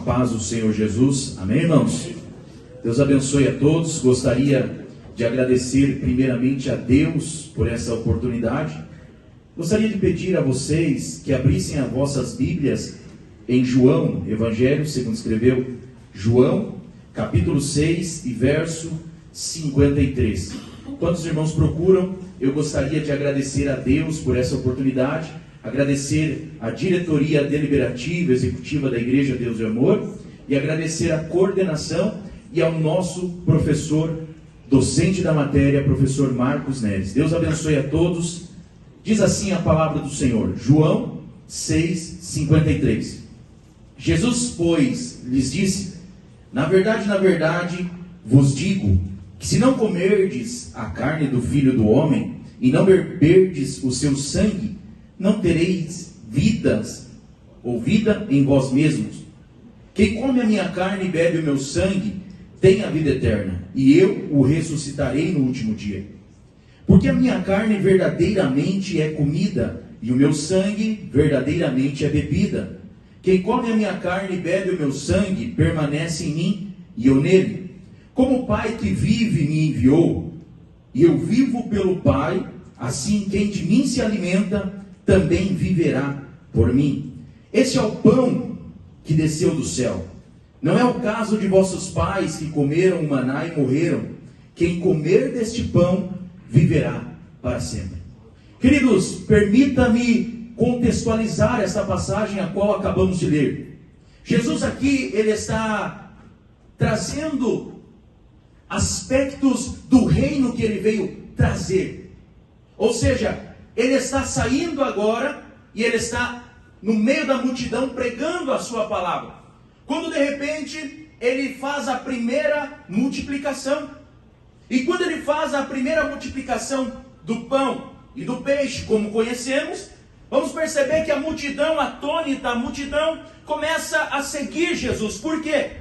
paz do Senhor Jesus. Amém, irmãos? Deus abençoe a todos. Gostaria de agradecer primeiramente a Deus por essa oportunidade. Gostaria de pedir a vocês que abrissem as vossas Bíblias em João, Evangelho, segundo escreveu João, capítulo 6 e verso 53. Enquanto os irmãos procuram, eu gostaria de agradecer a Deus por essa oportunidade, agradecer a diretoria deliberativa executiva da Igreja Deus e Amor e agradecer a coordenação e ao nosso professor docente da matéria, professor Marcos Neres. Deus abençoe a todos. Diz assim a palavra do Senhor, João 6:53. Jesus, pois, lhes disse: na verdade, vos digo, que se não comerdes a carne do Filho do Homem, e não beberdes o seu sangue, não tereis vida em vós mesmos. Quem come a minha carne e bebe o meu sangue, tem a vida eterna, e eu o ressuscitarei no último dia. Porque a minha carne verdadeiramente é comida, e o meu sangue verdadeiramente é bebida. Quem come a minha carne e bebe o meu sangue, permanece em mim, e eu nele. Como o Pai que vive me enviou, e eu vivo pelo Pai, assim quem de mim se alimenta, também viverá por mim. Este é o pão que desceu do céu. Não é o caso de vossos pais que comeram o maná e morreram. Quem comer deste pão, viverá para sempre. Queridos, permita-me contextualizar esta passagem a qual acabamos de ler. Jesus aqui, ele está trazendo aspectos do reino que ele veio trazer. Ou seja, ele está saindo agora e ele está no meio da multidão pregando a sua palavra. Quando de repente ele faz a primeira multiplicação. E quando ele faz a primeira multiplicação do pão e do peixe, como conhecemos, vamos perceber que a multidão atônita, a multidão começa a seguir Jesus. Por quê?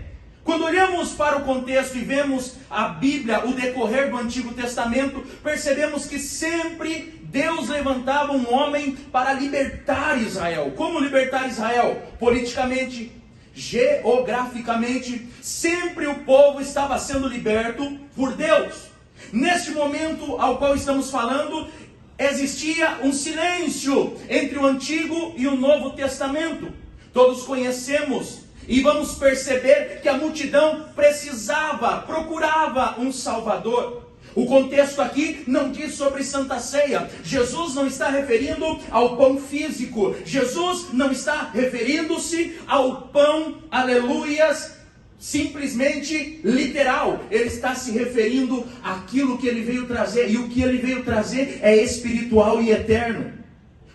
Quando olhamos para o contexto e vemos a Bíblia, o decorrer do Antigo Testamento, percebemos que sempre Deus levantava um homem para libertar Israel. Como libertar Israel? Politicamente, geograficamente, sempre o povo estava sendo liberto por Deus. Neste momento ao qual estamos falando, existia um silêncio entre o Antigo e o Novo Testamento. Todos conhecemos e vamos perceber que a multidão precisava, procurava um Salvador. O contexto aqui não diz sobre Santa Ceia. Jesus não está referindo ao pão físico. Jesus não está referindo-se ao pão, aleluias, simplesmente literal. Ele está se referindo àquilo que ele veio trazer. E o que ele veio trazer é espiritual e eterno.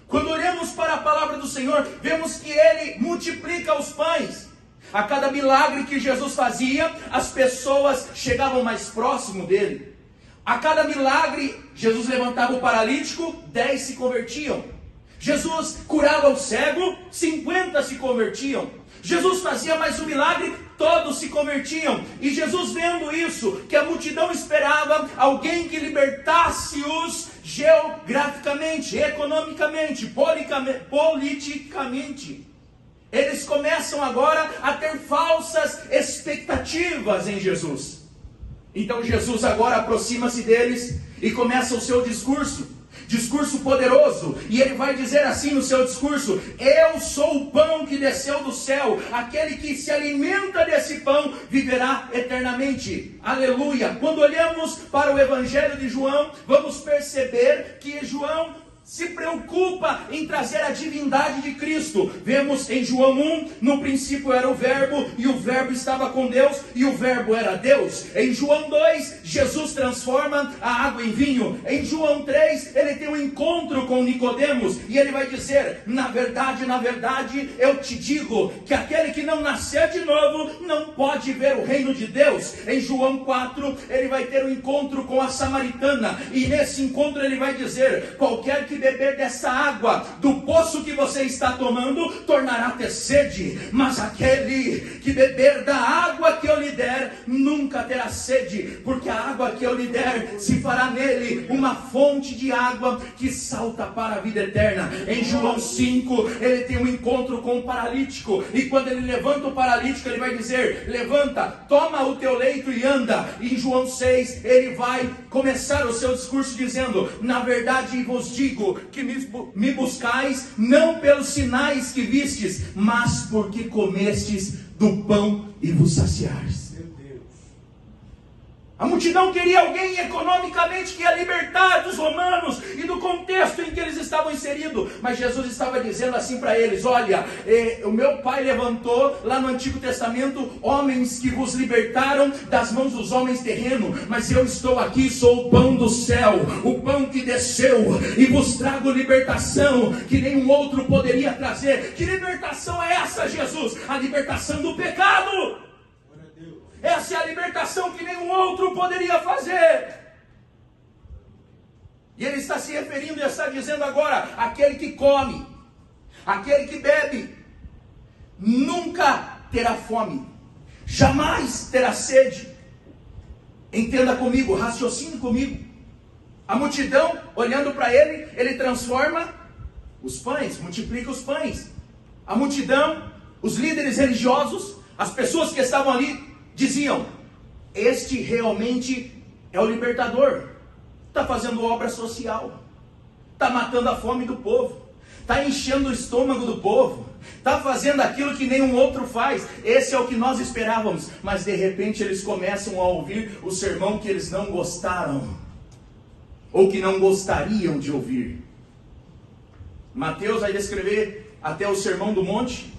Quando olhamos para a palavra do Senhor, vemos que ele multiplica os pães. A cada milagre que Jesus fazia, as pessoas chegavam mais próximo dele. A cada milagre, Jesus levantava o paralítico, 10 se convertiam. Jesus curava o cego, 50 se convertiam. Jesus fazia mais um milagre, todos se convertiam. E Jesus, vendo isso, que a multidão esperava alguém que libertasse-os geograficamente, economicamente, politicamente. Eles começam agora a ter falsas expectativas em Jesus. Então Jesus agora aproxima-se deles e começa o seu discurso poderoso, e ele vai dizer assim no seu discurso: eu sou o pão que desceu do céu, aquele que se alimenta desse pão viverá eternamente. Aleluia! Quando olhamos para o Evangelho de João, vamos perceber que João se preocupa em trazer a divindade de Cristo. Vemos em João 1, no princípio era o verbo, e o verbo estava com Deus, e o verbo era Deus. Em João 2, Jesus transforma a água em vinho. Em João 3, ele tem um encontro com Nicodemos, e ele vai dizer: na verdade, eu te digo, que aquele que não nascer de novo, não pode ver o reino de Deus. Em João 4, ele vai ter um encontro com a samaritana, e nesse encontro ele vai dizer: qualquer que que beber dessa água do poço que você está tomando, tornará a ter sede. Mas aquele que beber da água que eu lhe der, nunca terá sede, porque a água que eu lhe der se fará nele uma fonte de água que salta para a vida eterna. Em João 5, ele tem um encontro com o paralítico, e quando ele levanta o paralítico, ele vai dizer: levanta, toma o teu leito e anda. Em João 6, ele vai começar o seu discurso dizendo: na verdade vos digo que me buscais não pelos sinais que vistes, mas porque comestes do pão e vos saciares. A multidão queria alguém economicamente que ia libertar dos romanos e do contexto em que eles estavam inseridos. Mas Jesus estava dizendo assim para eles: olha, o meu Pai levantou lá no Antigo Testamento homens que vos libertaram das mãos dos homens terrenos. Mas eu estou aqui, sou o pão do céu, o pão que desceu, e vos trago libertação que nenhum outro poderia trazer. Que libertação é essa, Jesus? A libertação do pecado. Essa é a libertação que nenhum outro poderia fazer. E ele está se referindo e está dizendo agora: aquele que come, aquele que bebe, nunca terá fome, jamais terá sede. Entenda comigo, raciocine comigo. A multidão, olhando para ele, ele transforma os pães, multiplica os pães. A multidão, os líderes religiosos, as pessoas que estavam ali, diziam: este realmente é o libertador, está fazendo obra social, está matando a fome do povo, está enchendo o estômago do povo, está fazendo aquilo que nenhum outro faz. Esse é o que nós esperávamos. Mas de repente eles começam a ouvir o sermão que eles não gostaram, ou que não gostariam de ouvir. Mateus vai descrever até o Sermão do Monte.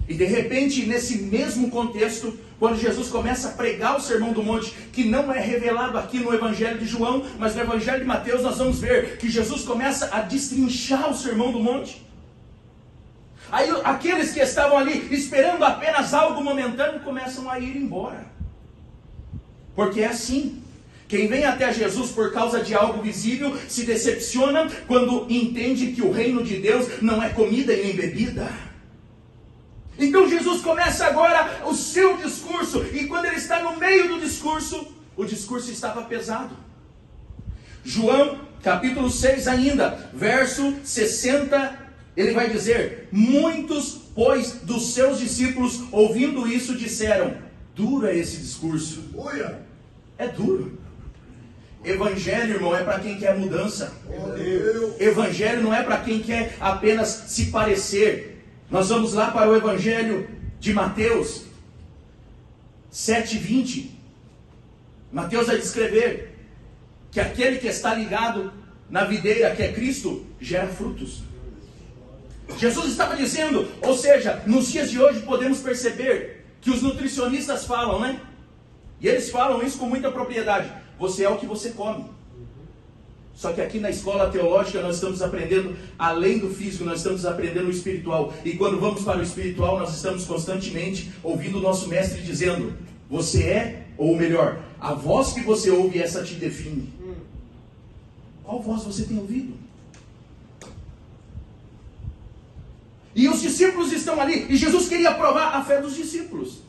E de repente, nesse mesmo contexto, quando Jesus começa a pregar o Sermão do Monte, que não é revelado aqui no Evangelho de João, mas no Evangelho de Mateus, nós vamos ver que Jesus começa a destrinchar o Sermão do Monte. Aí aqueles que estavam ali esperando apenas algo momentâneo começam a ir embora. Porque é assim: quem vem até Jesus por causa de algo visível se decepciona quando entende que o reino de Deus não é comida e nem bebida. Então Jesus começa agora o seu discurso, e quando ele está no meio do discurso, o discurso estava pesado. João capítulo 6 ainda, verso 60, ele vai dizer: muitos, pois, dos seus discípulos, ouvindo isso, disseram: duro é esse discurso. É duro. Evangelho, irmão, é para quem quer mudança. Evangelho não é para quem quer apenas se parecer. Nós vamos lá para o Evangelho de Mateus 7:20. Mateus vai descrever que aquele que está ligado na videira, que é Cristo, gera frutos. Jesus estava dizendo, ou seja, nos dias de hoje podemos perceber que os nutricionistas falam, né? E eles falam isso com muita propriedade: você é o que você come. Só que aqui na escola teológica nós estamos aprendendo, além do físico, nós estamos aprendendo o espiritual. E quando vamos para o espiritual, nós estamos constantemente ouvindo o nosso mestre dizendo: você é, ou melhor, a voz que você ouve, essa te define. Qual voz você tem ouvido? E os discípulos estão ali, e Jesus queria provar a fé dos discípulos.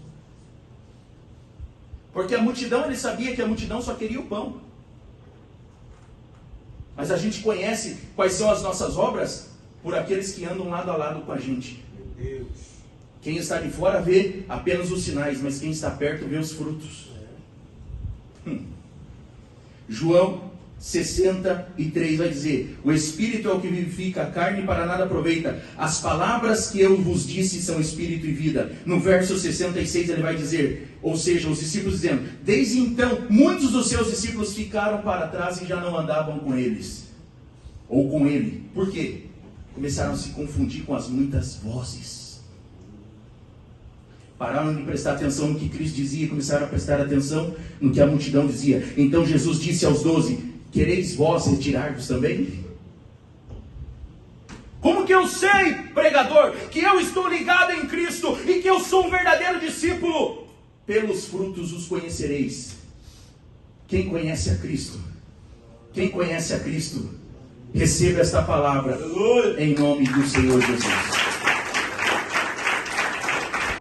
Porque a multidão, ele sabia que a multidão só queria o pão. Mas a gente conhece quais são as nossas obras por aqueles que andam lado a lado com a gente. Quem está de fora vê apenas os sinais, mas quem está perto vê os frutos. João 63 vai dizer: o Espírito é o que vivifica, a carne para nada aproveita. As palavras que eu vos disse são Espírito e vida. No verso 66 ele vai dizer, ou seja, os discípulos dizendo: desde então muitos dos seus discípulos ficaram para trás e já não andavam com eles, ou com ele. Por quê? Começaram a se confundir com as muitas vozes. Pararam de prestar atenção no que Cristo dizia e começaram a prestar atenção no que a multidão dizia. Então Jesus disse aos 12: quereis vós retirar-vos também? Como que eu sei, pregador, que eu estou ligado em Cristo e que eu sou um verdadeiro discípulo? Pelos frutos os conhecereis. Quem conhece a Cristo? Quem conhece a Cristo? Receba esta palavra em nome do Senhor Jesus.